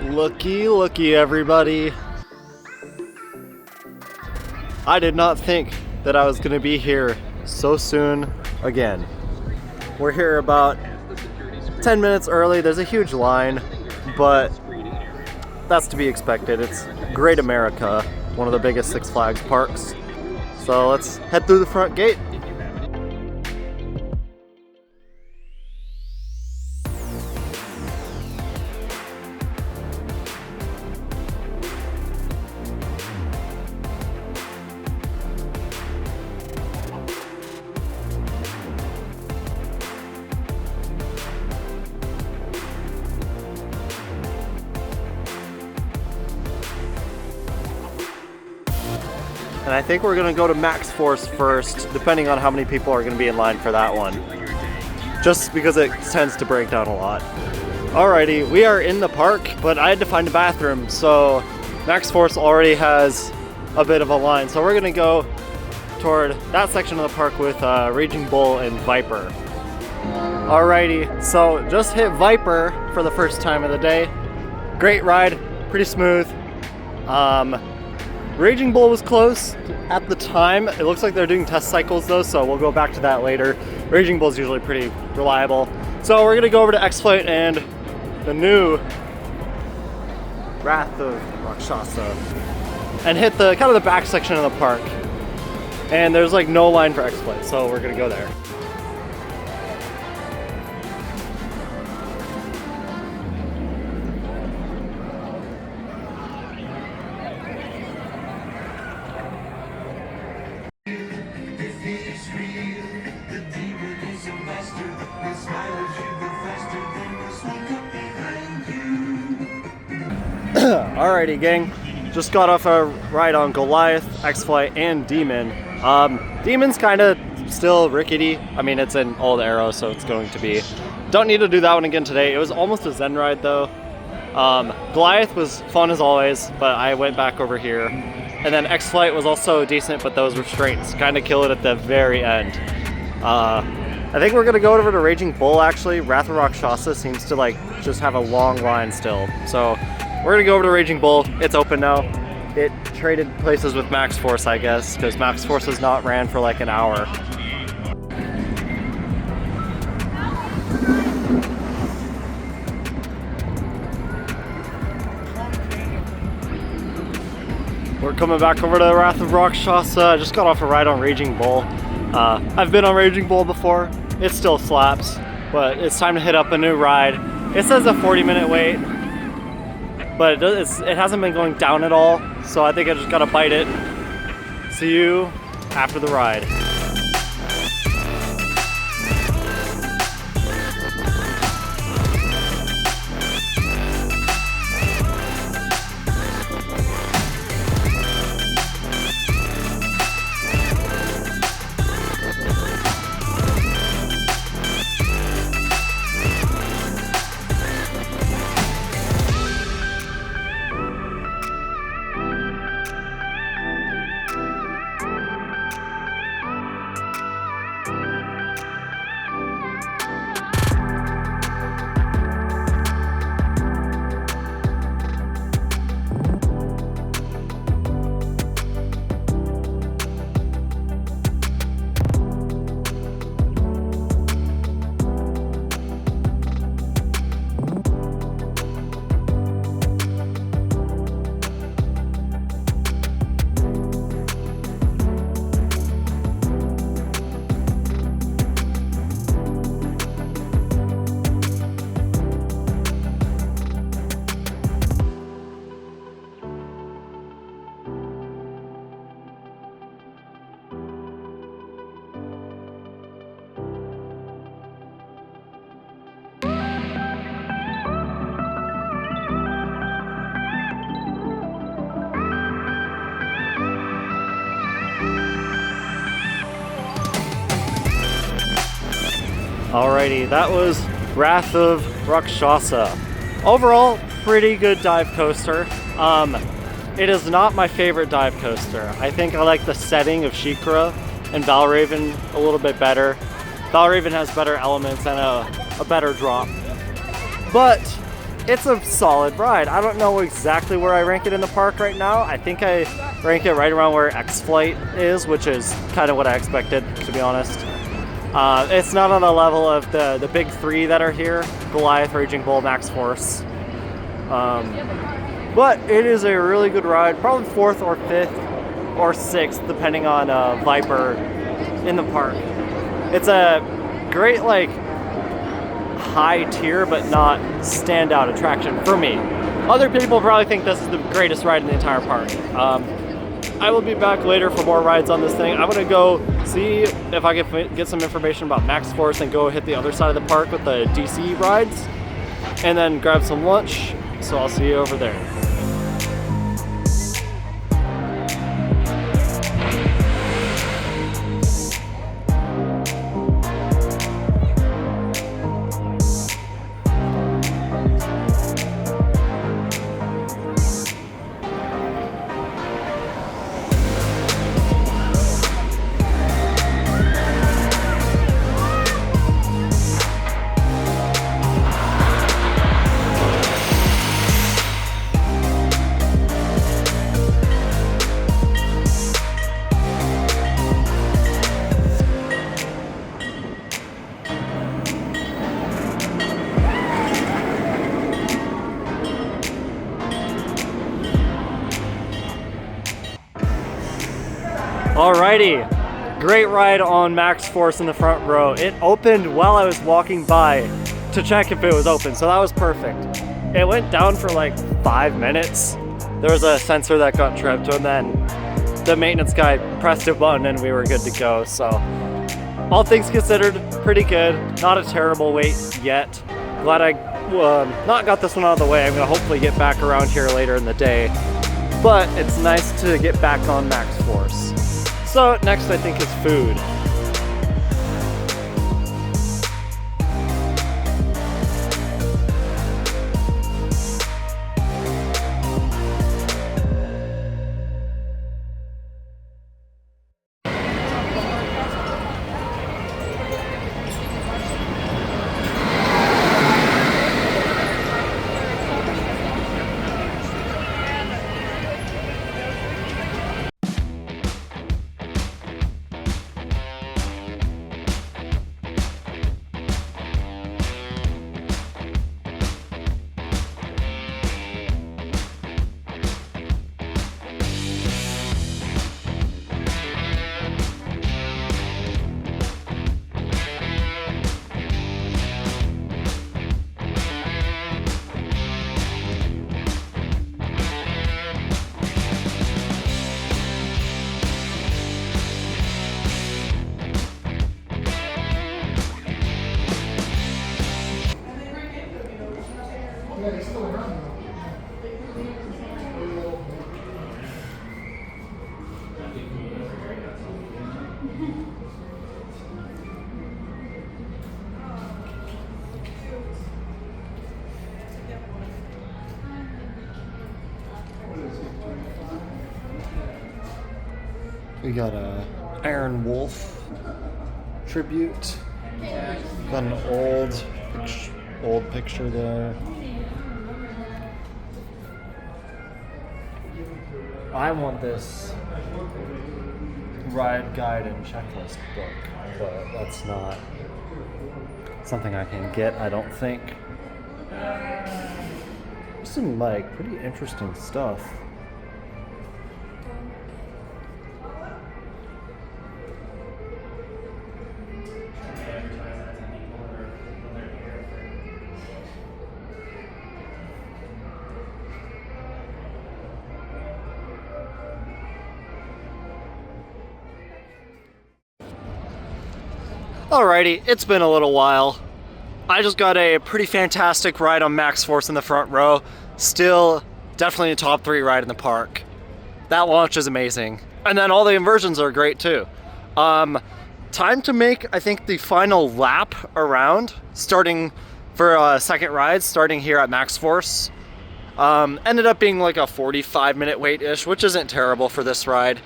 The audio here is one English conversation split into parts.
Looky, looky, everybody. I did not think that I was gonna be here so soon again. We're here about 10 minutes early. There's a huge line, but that's to be expected. It's Great America, one of the biggest Six Flags parks. So let's head through the front gate. And I think we're gonna go to Maxx Force first, depending on how many people are gonna be in line for that one. Just because it tends to break down a lot. Alrighty, we are in the park, but I had to find a bathroom, so Maxx Force already has a bit of a line. So we're gonna go toward that section of the park with Raging Bull and Viper. Alrighty, so just hit Viper for the first time of the day. Great ride, pretty smooth. Raging Bull was close at the time. It looks like they're doing test cycles though, so we'll go back to that later. Raging Bull is usually pretty reliable. So we're gonna go over to X-Flight and the new Wrath of Rakshasa and hit the kind of the back section of the park. And there's like no line for X-Flight, so we're gonna go there. Alrighty gang, just got off a ride on Goliath, X-Flight, and Demon. Demon's kind of still rickety. I mean, it's an old Arrow, so it's going to be. Don't need to do that one again today. It was almost a Zen ride though. Goliath was fun as always, but I went back over here. And then X-Flight was also decent, but those restraints kind of kill it at the very end. I think we're gonna go over to Raging Bull actually. Wrath of Rakshasa seems to like just have a long line still. So we're gonna go over to Raging Bull. It's open now. It traded places with Maxx Force, I guess, because Maxx Force has not ran for like an hour. We're coming back over to Wrath of Rakshasa. I just got off a ride on Raging Bull. I've been on Raging Bull before. It still slaps, but it's time to hit up a new ride. It says a 40-minute wait, but it hasn't been going down at all, so I think I just gotta bite it. See you after the ride. Alrighty, that was Wrath of Rakshasa. Overall, pretty good dive coaster. It is not my favorite dive coaster. I think I like the setting of Shikra and Valraven a little bit better. Valraven has better elements and a better drop. But it's a solid ride. I don't know exactly where I rank it in the park right now. I think I rank it right around where X-Flight is, which is kind of what I expected, to be honest. It's not on the level of the big three that are here, Goliath, Raging Bull, Maxx Force. But it is a really good ride, probably 4th or 5th or 6th, depending on Viper in the park. It's a great, like, high tier, but not standout attraction for me. Other people probably think this is the greatest ride in the entire park. I will be back later for more rides on this thing. I'm gonna go see if I can get some information about Maxx Force and go hit the other side of the park with the DC rides, and then grab some lunch. So I'll see you over there. Alrighty, great ride on Maxx Force in the front row. It opened while I was walking by to check if it was open, so that was perfect. It went down for like 5 minutes. There was a sensor that got tripped, and then the maintenance guy pressed a button and we were good to go. So all things considered, pretty good. Not a terrible wait yet. Glad I not got this one out of the way. I'm gonna hopefully get back around here later in the day, but it's nice to get back on Maxx Force. So next I think is food. We got a Iron Wolf tribute. Got an old picture there. I want this ride guide and checklist book, but that's not something I can get, I don't think. Some like pretty interesting stuff. Alrighty, it's been a little while. I just got a pretty fantastic ride on Maxx Force in the front row. Still definitely a top 3 ride in the park. That launch is amazing. And then all the inversions are great too. Time to make, I think, the final lap around, starting for a second ride, starting here at Maxx Force. Ended up being like a 45-minute wait-ish, which isn't terrible for this ride.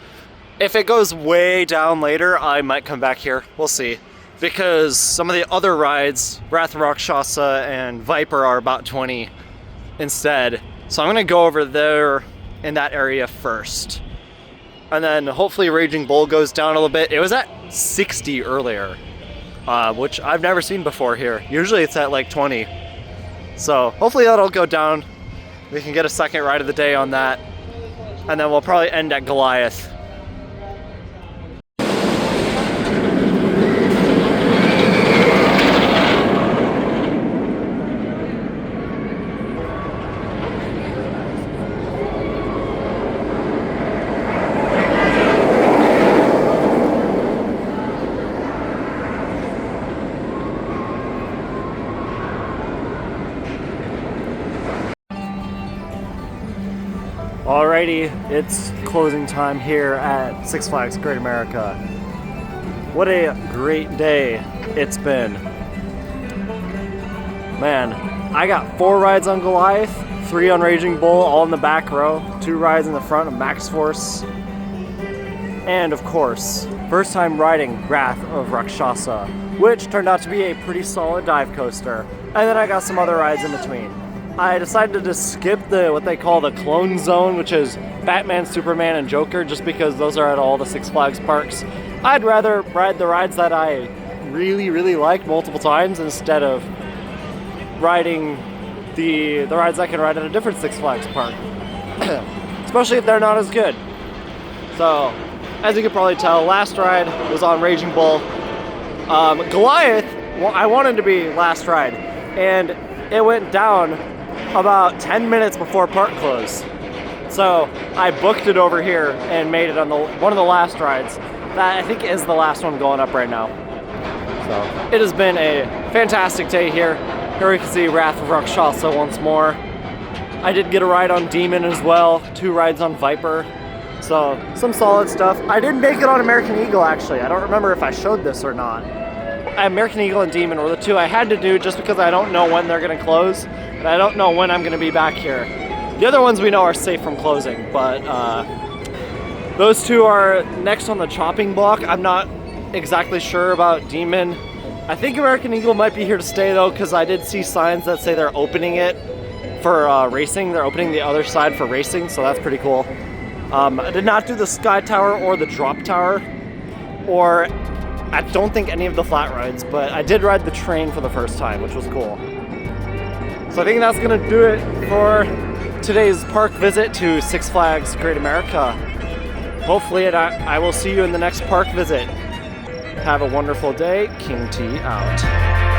If it goes way down later, I might come back here. We'll see. Because some of the other rides, Rakshasa and Viper, are about 20 instead. So I'm gonna go over there in that area first. And then hopefully Raging Bull goes down a little bit. It was at 60 earlier, which I've never seen before here. Usually it's at like 20. So hopefully that'll go down. We can get a second ride of the day on that. And then we'll probably end at Goliath. Alrighty, it's closing time here at Six Flags Great America. What a great day it's been. Man, I got 4 rides on Goliath, 3 on Raging Bull, all in the back row, 2 rides in the front of Maxx Force, and of course, first time riding Wrath of Rakshasa, which turned out to be a pretty solid dive coaster. And then I got some other rides in between. I decided to skip what they call the clone zone, which is Batman, Superman, and Joker, just because those are at all the Six Flags parks. I'd rather ride the rides that I really, really like multiple times instead of riding the rides I can ride at a different Six Flags park, especially if they're not as good. So, as you can probably tell, last ride was on Raging Bull. Goliath, well, I wanted to be last ride, and it went down about 10 minutes before park close. So I booked it over here and made it on one of the last rides. That I think is the last one going up right now. So it has been a fantastic day here. Here we can see Wrath of Rakshasa once more. I did get a ride on Demon as well, 2 rides on Viper. So some solid stuff. I didn't make it on American Eagle actually. I don't remember if I showed this or not. American Eagle and Demon were the 2 I had to do just because I don't know when they're gonna close. And I don't know when I'm gonna be back here. The other ones we know are safe from closing, but those 2 are next on the chopping block. I'm not exactly sure about Demon. I think American Eagle might be here to stay though, because I did see signs that say they're opening it for racing. They're opening the other side for racing, so that's pretty cool. I did not do the Sky Tower or the Drop Tower, or I don't think any of the flat rides, but I did ride the train for the first time, which was cool. So I think that's gonna do it for today's park visit to Six Flags Great America. Hopefully I will see you in the next park visit. Have a wonderful day. KingT out.